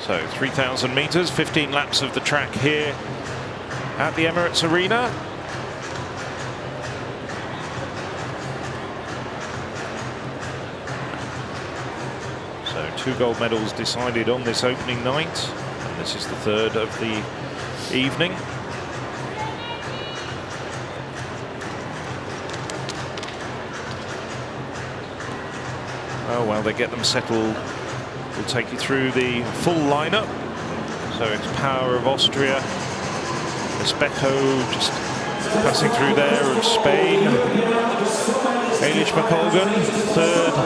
So 3,000 meters, 15 laps of the track here at the Emirates Arena. So 2 gold medals decided on this opening night, and this is the 3rd of the evening. Oh, while they get them settled, we'll take you through the full lineup. So it's Power of Austria, Espejo just passing through there of Spain, Eilish McColgan, 3rd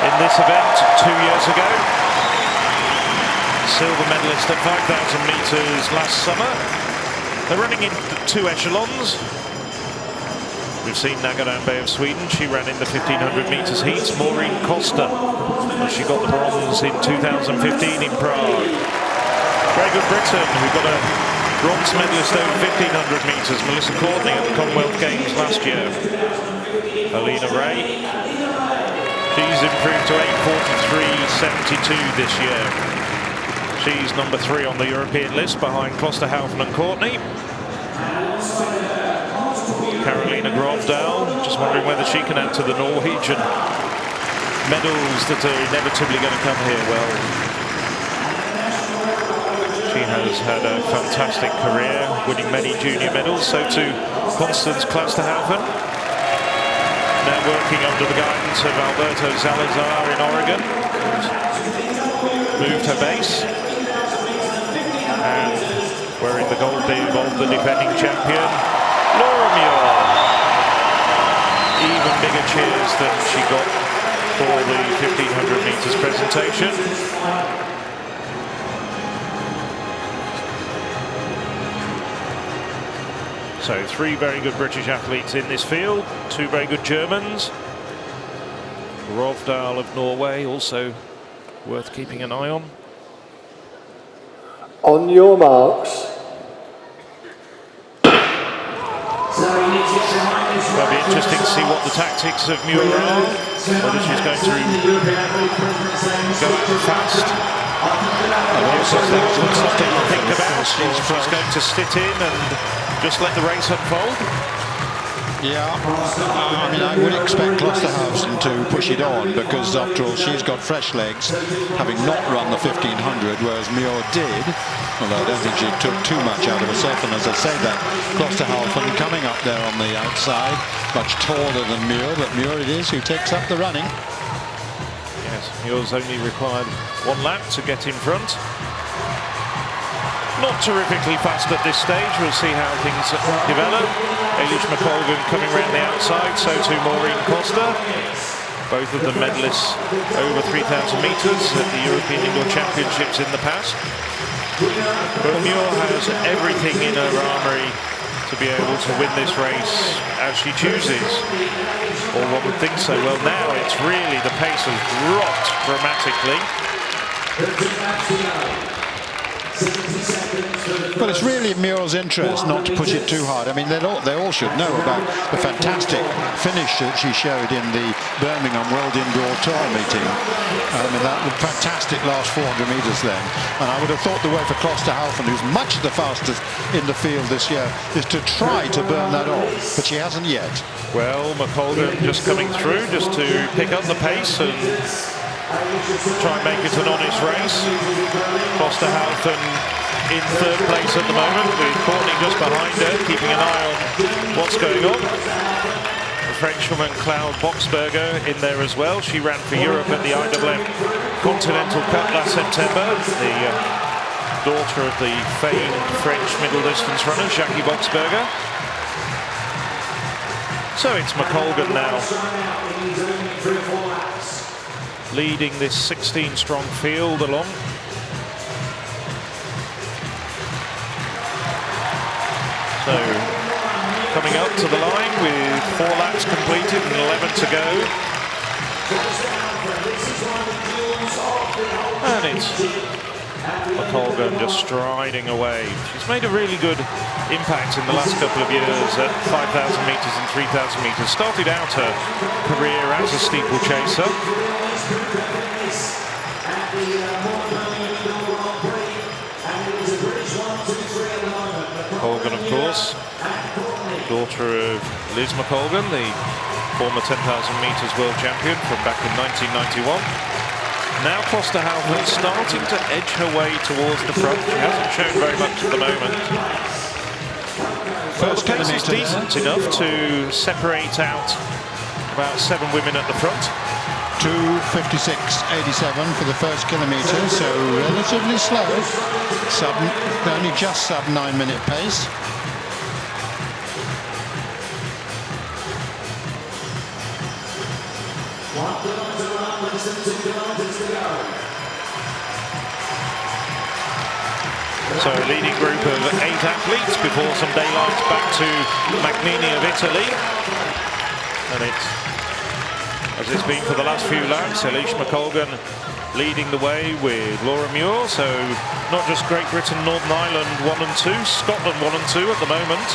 in this event 2 years ago. Silver medalist at 5,000 meters last summer. They're running in 2 echelons. We've seen Nagarambe of Sweden. She ran in the 1500 meters heats. Maureen Costa, she got the bronze in 2015 in Prague. Very good Britain, who got a bronze medalist over 1500 meters. Melissa Courtney at the Commonwealth Games last year. Alina Ray. She's improved to 8:43.72 this year. She's number 3 on the European list behind Klosterhaufen and Courtney. Carolina Grovdal, just wondering whether she can add to the Norwegian medals that are inevitably going to come here. Well, she has had a fantastic career, winning many junior medals. So too Constance Klosterhaufen, now working under the guidance of Alberto Salazar in Oregon, moved her base. And wearing the gold bib of the defending champion, Laura Muir. Even bigger cheers than she got for the 1500 meters presentation. So 3 very good British athletes in this field, 2 very good Germans. Rovdal of Norway, also worth keeping an eye on. On your marks. It'll be interesting to see what the tactics of Muir are, whether she's going to go out fast. And also something to think about, or she's going to sit in and just let the race unfold. Yeah, I mean, I would expect Klosterhausen to push it on, because after all, she's got fresh legs, having not run the 1500, whereas Muir did, although I don't think she took too much out of herself. And as I say that, Klosterhausen coming up there on the outside, much taller than Muir, but Muir it is who takes up the running. Yes, Muir's only required 1 lap to get in front. Not terrifically fast at this stage. We'll see how things develop. Eilish McColgan coming round the outside, so too Maureen Costa. Both of them medalists over 3,000 meters at the European Indoor Championships in the past. But Muir has everything in her armoury to be able to win this race as she chooses. Or one would think so. Well, now it's really, the pace has dropped dramatically. But it's really Muir's interest not to push it too hard. I mean, they all should know about the fantastic finish that she showed in the Birmingham World Indoor Tour meeting. I mean, that was fantastic last 400 meters then. And I would have thought the way for Klosterhaufen, who's much the fastest in the field this year, is to try to burn that off. But she hasn't yet. Well, McColgan just coming through, just to pick up the pace and try and make it an honest race. Klosterhaufen in 3rd place at the moment, with Courtney just behind her, keeping an eye on what's going on. The Frenchwoman Claude Boxberger in there as well. She ran for Europe at the IWF Continental Cup last September. The daughter of the famed French middle distance runner, Jackie Boxberger. So it's McColgan now, leading this 16-strong field along. So, coming up to the line with 4 laps completed and 11 to go. And it's McColgan just striding away. She's made a really good impact in the last couple of years at 5,000 metres and 3,000 metres. Started out her career as a steeplechaser. McColgan, of course, daughter of Liz McColgan, the former 10,000 metres world champion from back in 1991. Now Klosterhalfen starting to edge her way towards the front. She hasn't shown very much at the moment. First pace is decent enough to separate out about 7 women at the front. 2:56.87 for the first kilometre, so relatively slow. Only just sub 9-minute pace. So a leading group of 8 athletes before some daylight back to Magnini of Italy. And it's, as it's been for the last few laps, Eilish McColgan leading the way with Laura Muir. So not just Great Britain, Northern Ireland 1 and 2, Scotland 1 and 2 at the moment.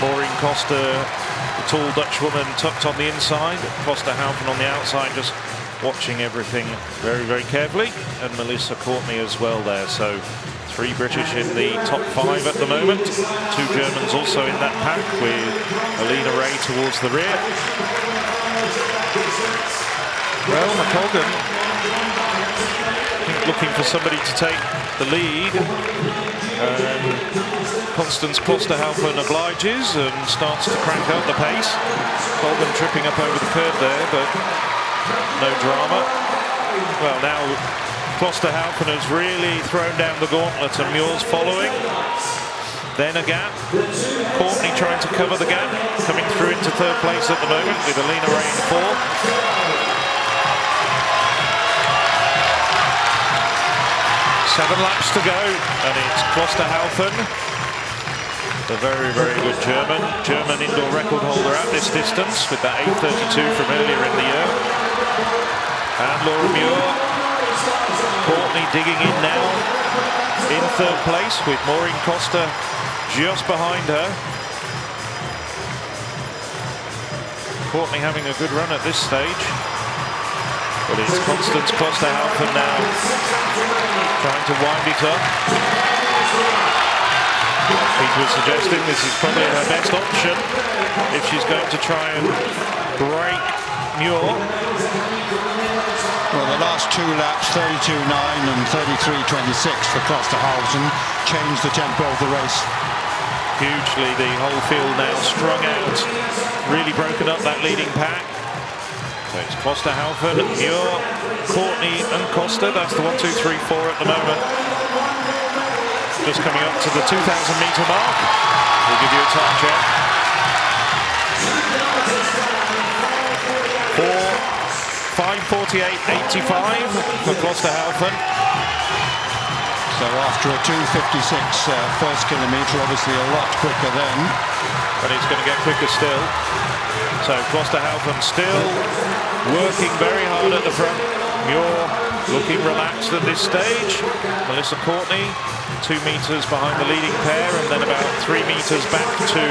Maureen Costa, the tall Dutch woman, tucked on the inside. Klosterhalfen on the outside, just watching everything very, very carefully. And Melissa Courtney as well there. So 3 British in the top 5 at the moment. 2 Germans also in that pack, with Alina Ray towards the rear. Well, McColgan, I think, looking for somebody to take the lead. Constance Klosterhalfen obliges and starts to crank up the pace. Colgan tripping up over the curb there, but no drama. Well, now Klosterhalfen has really thrown down the gauntlet, and Muir's following. Then a gap. Courtney trying to cover the gap, coming through into 3rd place at the moment with Alina Ray in 4th. Seven laps to go, and it's Klosterhalfen, the very, very good German indoor record holder at this distance with that 8:32 from earlier in the year. And Laura Muir, Courtney digging in now in 3rd place with Maureen Costa just behind her. Courtney having a good run at this stage. But it's Constance Klosterhalfen now trying to wind it up. Peter was suggesting this is probably her best option if she's going to try and break Muir. Well, the last 2 laps, 32.9 and 33.26 for Klosterhalfen, changed the tempo of the race. Hugely, the whole field now strung out, really broken up that leading pack. So it's Klosterhalfen, Muir, Courtney and Costa. That's the 1, 2, 3, 4 at the moment. Just coming up to the 2,000-metre mark. We'll give you a time check. 5:48.85 for Klosterhalfen. So after a 2:56 first kilometre, obviously a lot quicker then. But it's going to get quicker still. So Klosterhalfen still working very hard at the front. Muir looking relaxed at this stage. Melissa Courtney 2 metres behind the leading pair, and then about 3 metres back to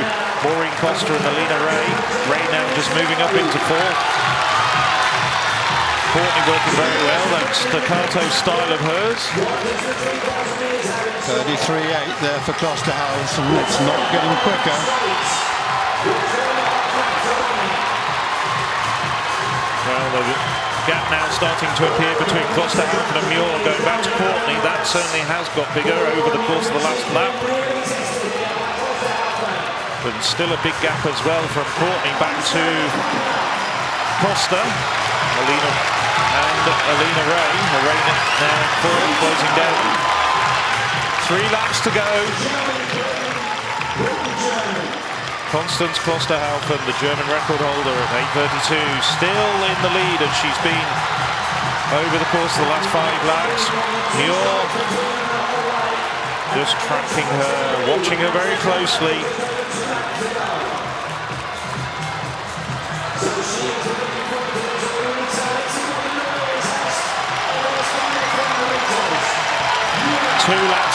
Maureen Costa and Alina Ray. Ray now just moving up into 4th. Courtney working very well, that staccato style of hers. 33.8 there for Klosterhalfen. It's not getting quicker. Well, the gap now starting to appear between Klosterhalfen and Muir. Going back to Courtney, that certainly has got bigger over the course of the last lap. But still a big gap as well from Courtney back to Costa. Alina Ray. Ray now in 4th, closing down. 3 laps to go. Constance Klosterhalfen, the German record holder at 8:32, still in the lead as she's been over the course of the last 5 laps. Muir just tracking her, watching her very closely.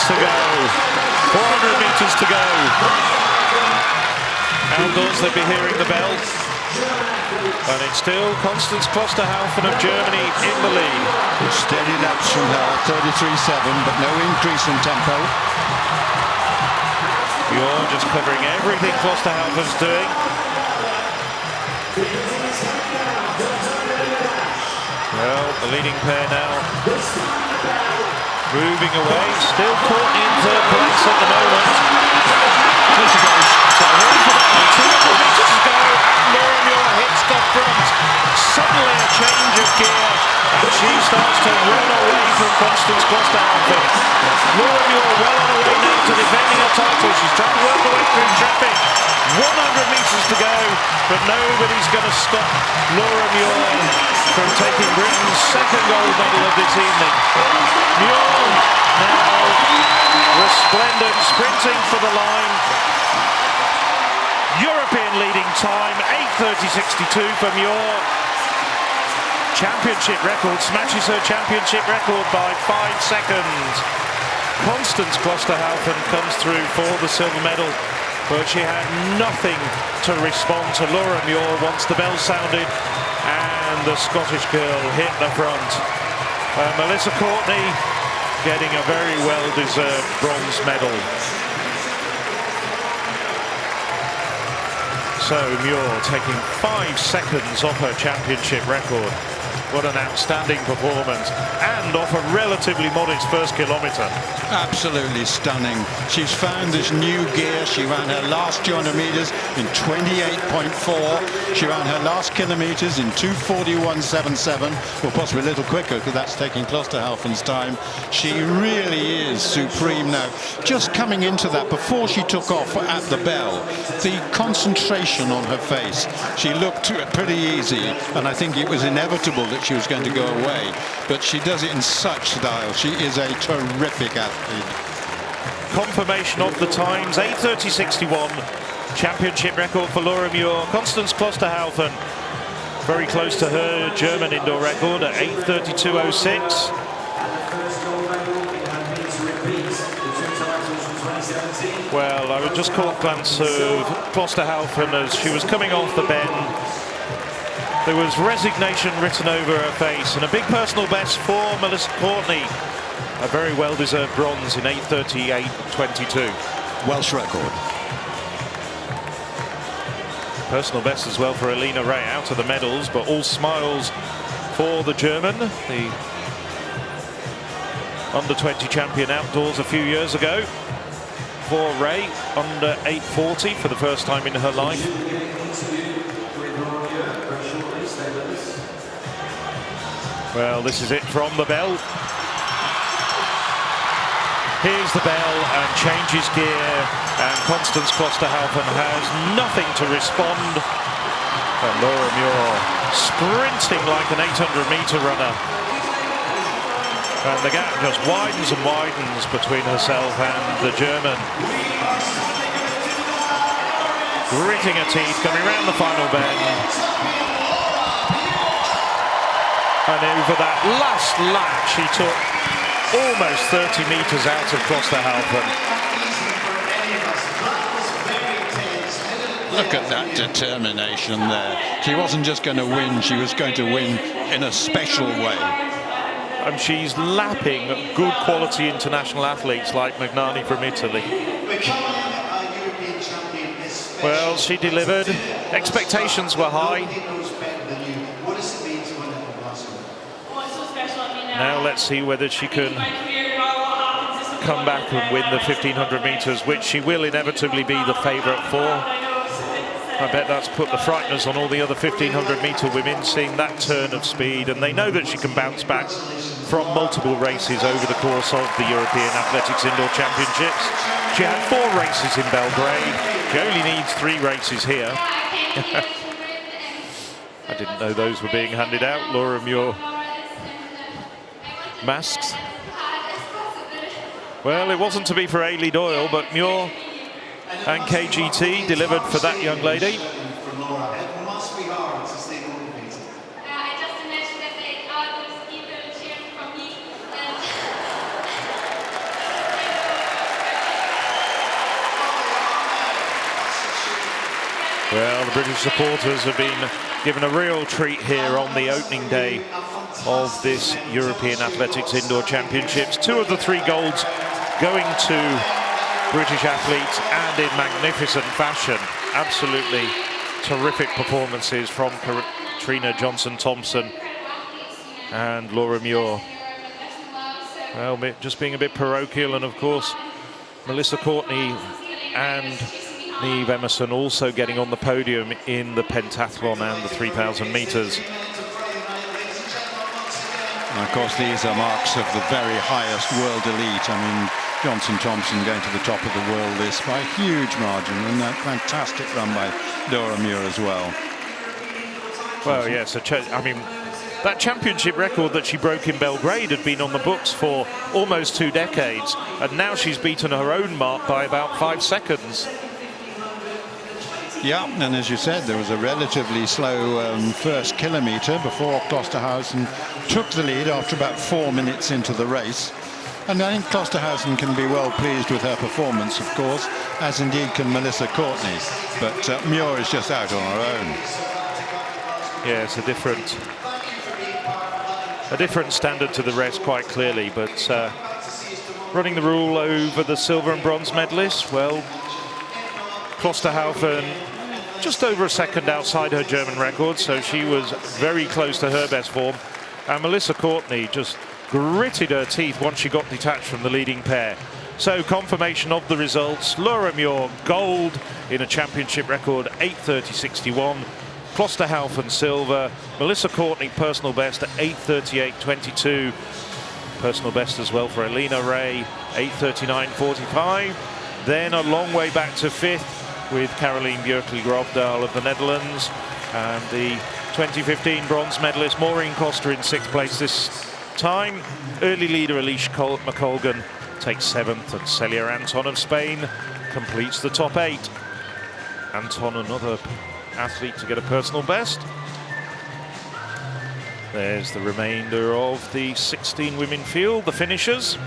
minutes to go. 400 meters to go. Outdoors, they'll be hearing the bell. And it's still Constance Klosterhalfen of Germany in the lead. Steady laps from her, 33.7, but no increase in tempo. You're just covering everything Klosterhalfen's doing. Well, the leading pair now moving away. Still Courtney in third place at the moment. Here she goes. So here's the bell. 200 meters to go. And Laura Muir hits the front. Suddenly a change of gear. And she starts to run away from Constance Klosterhalfen. Laura Muir well on her way now to defending her title. She's trying to work her way through traffic. 100 meters to go, but nobody's going to stop Laura Muir from taking Britain's second gold medal of this evening. Muir now resplendent, sprinting for the line. European leading time, 8:30.62 for Muir. Championship record, smashes her championship record by 5 seconds. Constance Klosterhalfen comes through for the silver medal, but she had nothing to respond to Laura Muir once the bell sounded and the Scottish girl hit the front. Melissa Courtney getting a very well-deserved bronze medal. So Muir taking 5 seconds off her championship record. What an outstanding performance, and off a relatively modest first kilometre. Absolutely stunning. She's found this new gear. She ran her last 200 meters in 28.4. She ran her last kilometers in 2:41.77, or possibly a little quicker, because that's taking Klosterhalfen's time. She really is supreme now. Just coming into that, before she took off at the bell, the concentration on her face, she looked pretty easy, and I think it was inevitable that she was going to go away, but she does it in such style. She is a terrific athlete. Confirmation of the times, 8:30.61, championship record for Laura Muir. Constance Klosterhalfen very close to her German indoor record at 8:32.06. Well, I would just caught a glance of Klosterhalfen as she was coming off the bend. There was resignation written over her face, and a big personal best for Melissa Courtney. A very well-deserved bronze in 8:38.22. Welsh record. Personal best as well for Alina Ray, out of the medals, but all smiles for the German, the under-20 champion outdoors a few years ago. For Ray, under 8:40 for the first time in her life. Well, this is it from the bell. Here's the bell and changes gear, and Constance Klosterhalfen has nothing to respond. And Laura Muir sprinting like an 800-meter runner. And the gap just widens and widens between herself and the German. Gritting her teeth, coming around the final bend. And over that last lap, she took almost 30 meters out of Klosterhalfen. Look at that determination there. She wasn't just going to win, she was going to win in a special way. And she's lapping good quality international athletes like Magnani from Italy. Well, she delivered. Expectations were high. Now let's see whether she can come back and win the 1500 meters, which she will inevitably be the favourite for. I bet that's put the frighteners on all the other 1500 meter women, seeing that turn of speed, and they know that she can bounce back from multiple races over the course of the European Athletics Indoor Championships. She had 4 races in Belgrade. She only needs 3 races here. I didn't know those were being handed out. Laura Muir masks. Well, it wasn't to be for Ailey Doyle, but Muir and KGT delivered for that young lady. the British supporters have been given a real treat here on the opening day of this European Athletics Indoor Championships. 2 of the 3 golds going to British athletes, and in magnificent fashion. Absolutely terrific performances from Katrina Johnson-Thompson and Laura Muir. Well, just being a bit parochial, and of course Melissa Courtney and Niamh Emerson also getting on the podium in the pentathlon and the 3,000 metres. And of course, these are marks of the very highest world elite. I mean, Johnson-Thompson going to the top of the world list by a huge margin, and that fantastic run by Laura Muir as well. Well, yes, I mean, that championship record that she broke in Belgrade had been on the books for almost 2 decades, and now she's beaten her own mark by about 5 seconds. Yeah, and as you said, there was a relatively slow first kilometre before Klosterhausen took the lead after about 4 minutes into the race. And I think Klosterhausen can be well pleased with her performance, of course, as indeed can Melissa Courtney. But Muir is just out on her own. Yeah, it's a different standard to the rest, quite clearly. But running the rule over the silver and bronze medalists, well, Klosterhausen just over a second outside her German record, so she was very close to her best form. And Melissa Courtney just gritted her teeth once she got detached from the leading pair. So confirmation of the results: Laura Muir gold in a championship record 8:30.61, Klosterhausen silver, Melissa Courtney personal best at 8:38.22, personal best as well for Elena Ray 8:39.45. Then a long way back to 5th with Caroline Björkli-Grovdal of the Netherlands, and the 2015 bronze medalist Maureen Costa in 6th place this time. Early leader Alicia McColgan takes 7th, and Celia Anton of Spain completes the top 8. Anton, another athlete to get a personal best. There's the remainder of the 16 women field, the finishers.